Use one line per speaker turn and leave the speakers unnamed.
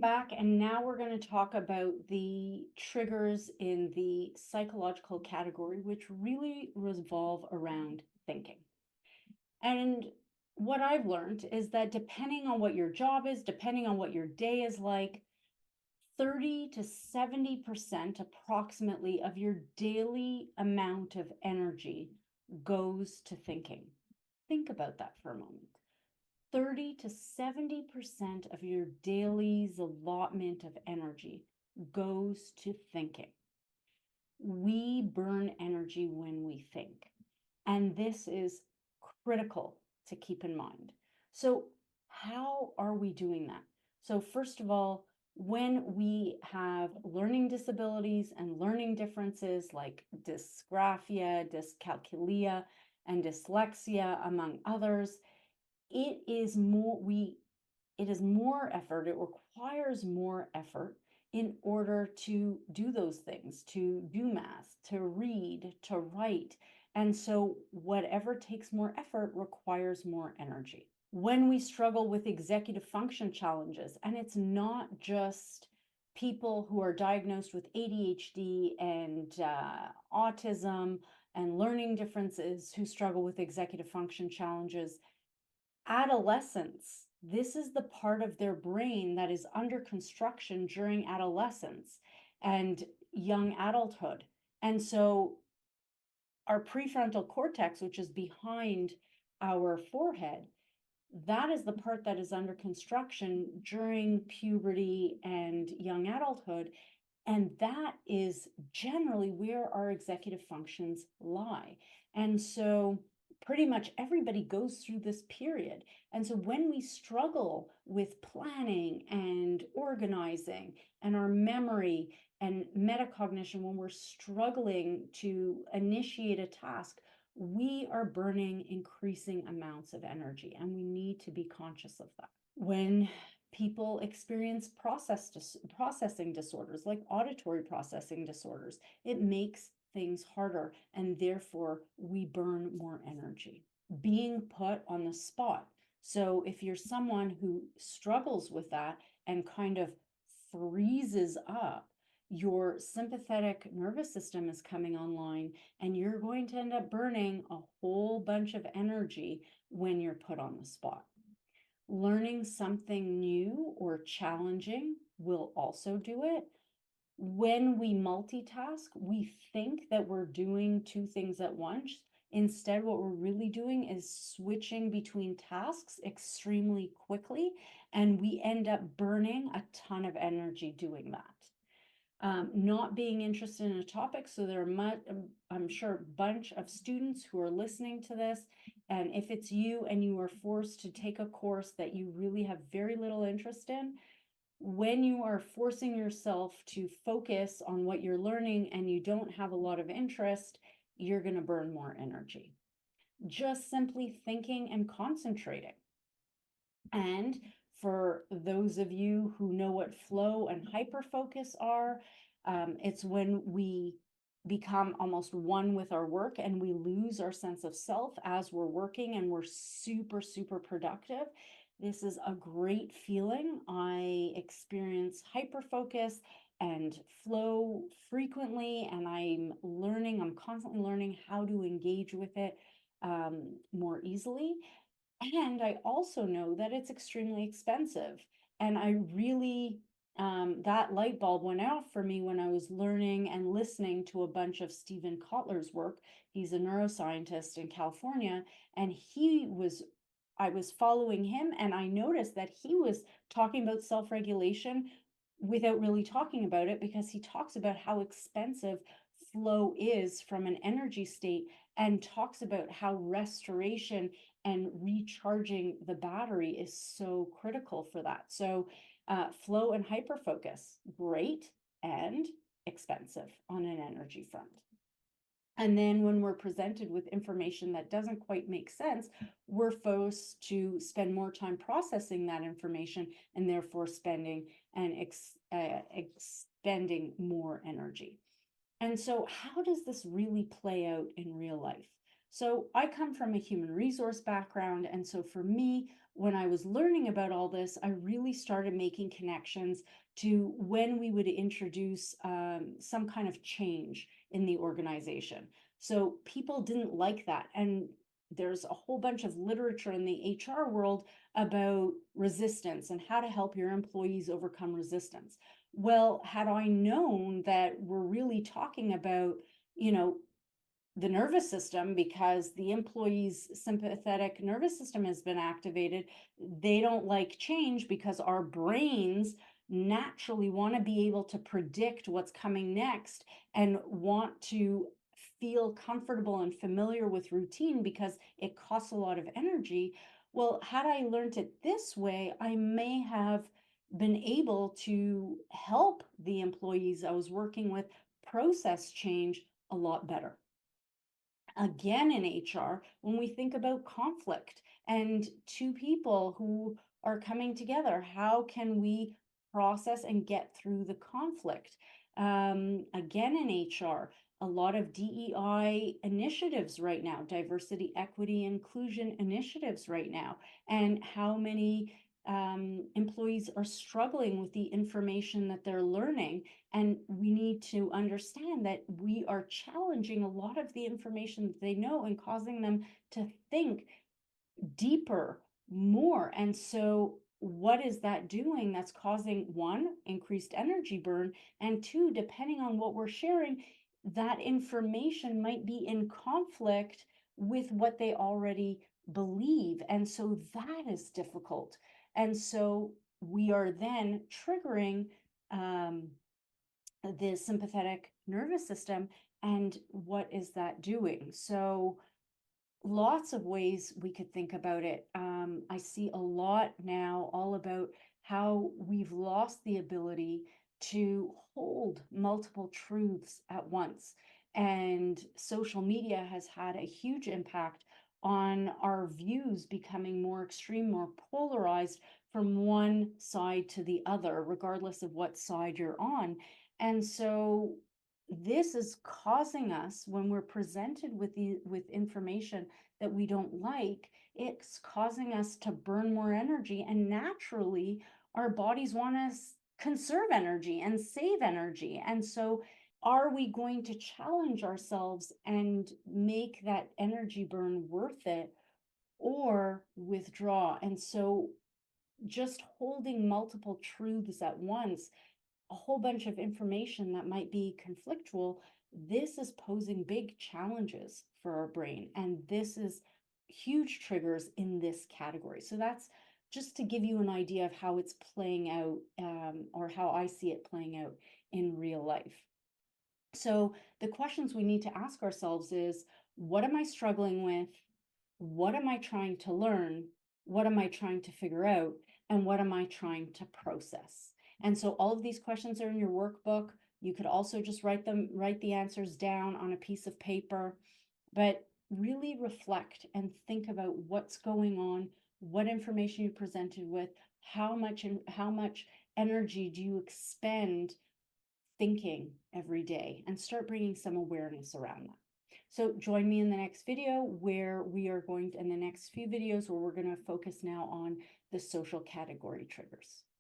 back, and now we're going to talk about the triggers in the psychological category, which really revolve around thinking. And what I've learned is that depending on what your job is, depending on what your day is like, 30 to 70% approximately of your daily amount of energy goes to thinking. Think about that for a moment. 30 to 70% of your daily's allotment of energy goes to thinking. We burn energy when we think, and this is critical to keep in mind. So, how are we doing that? So, first of all, when we have learning disabilities and learning differences like dysgraphia, dyscalculia, and dyslexia, among others, it is more effort. It requires more effort in order to do those things, to do math, to read, to write. And so whatever takes more effort requires more energy. When we struggle with executive function challenges, and it's not just people who are diagnosed with ADHD and autism and learning differences who struggle with executive function challenges, adolescents, this is the part of their brain that is under construction during adolescence and young adulthood. And so our prefrontal cortex, which is behind our forehead, that is the part that is under construction during puberty and young adulthood. And that is generally where our executive functions lie. And so pretty much everybody goes through this period. And so when we struggle with planning and organizing and our memory and metacognition, when we're struggling to initiate a task, we are burning increasing amounts of energy, and we need to be conscious of that. When people experience processing disorders like auditory processing disorders, it makes things harder, and therefore we burn more energy. Being put on the spot. So if you're someone who struggles with that and kind of freezes up, your sympathetic nervous system is coming online, and you're going to end up burning a whole bunch of energy when you're put on the spot. Learning something new or challenging will also do it. When we multitask, we think that we're doing two things at once. Instead, what we're really doing is switching between tasks extremely quickly, and we end up burning a ton of energy doing that. Not being interested in a topic. So there are, I'm sure, a bunch of students who are listening to this. And if it's you and you are forced to take a course that you really have very little interest in, when you are forcing yourself to focus on what you're learning and you don't have a lot of interest, you're going to burn more energy. Just simply thinking and concentrating. And for those of you who know what flow and hyperfocus are, it's when we become almost one with our work and we lose our sense of self as we're working, and we're super, super productive. This is a great feeling. I experience hyperfocus and flow frequently, and I'm constantly learning how to engage with it more easily. And I also know that it's extremely expensive. And I really, that light bulb went out for me when I was learning and listening to a bunch of Stephen Kotler's work. He's a neuroscientist in California, and I was following him, and I noticed that he was talking about self-regulation without really talking about it, because he talks about how expensive flow is from an energy state, and talks about how restoration and recharging the battery is so critical for that. So flow and hyperfocus, great and expensive on an energy front. And then when we're presented with information that doesn't quite make sense, we're forced to spend more time processing that information, and therefore spending and expending more energy. And so how does this really play out in real life? So I come from a human resource background. And so for me, when I was learning about all this, I really started making connections to when we would introduce some kind of change in the organization. So people didn't like that. And there's a whole bunch of literature in the HR world about resistance and how to help your employees overcome resistance. Well, had I known that we're really talking about, you know, the nervous system, because the employee's sympathetic nervous system has been activated. They don't like change because our brains naturally want to be able to predict what's coming next and want to feel comfortable and familiar with routine because it costs a lot of energy. Well, had I learned it this way, I may have been able to help the employees I was working with process change a lot better. Again, in HR, when we think about conflict and two people who are coming together, how can we process and get through the conflict? Again, in HR, a lot of DEI initiatives right now, diversity, equity, inclusion initiatives right now, and how many employees are struggling with the information that they're learning. And we need to understand that we are challenging a lot of the information that they know and causing them to think deeper, more. And so, what is that doing? That's causing one, increased energy burn, and two, depending on what we're sharing, that information might be in conflict with what they already believe. And so, that is difficult. And so, we are then triggering um, the sympathetic nervous system. And what is that doing? So, lots of ways we could think about it. I see a lot now all about how we've lost the ability to hold multiple truths at once. And social media has had a huge impact on our views becoming more extreme, more polarized from one side to the other, regardless of what side you're on. And so this is causing us, when we're presented with information that we don't like, it's causing us to burn more energy. And naturally, our bodies want to conserve energy and save energy. And so, are we going to challenge ourselves and make that energy burn worth it, or withdraw? And so, just holding multiple truths at once, a whole bunch of information that might be conflictual, this is posing big challenges for our brain. And this is huge triggers in this category. So that's just to give you an idea of how it's playing out, or how I see it playing out in real life. So the questions we need to ask ourselves is, what am I struggling with? What am I trying to learn? What am I trying to figure out? And what am I trying to process? And so all of these questions are in your workbook. You could also just write the answers down on a piece of paper, but really reflect and think about what's going on, what information you're presented with, how much energy do you expend thinking every day, and start bringing some awareness around that. So join me in the next video where we are going to, in the next few videos where we're going to focus now on the social category triggers.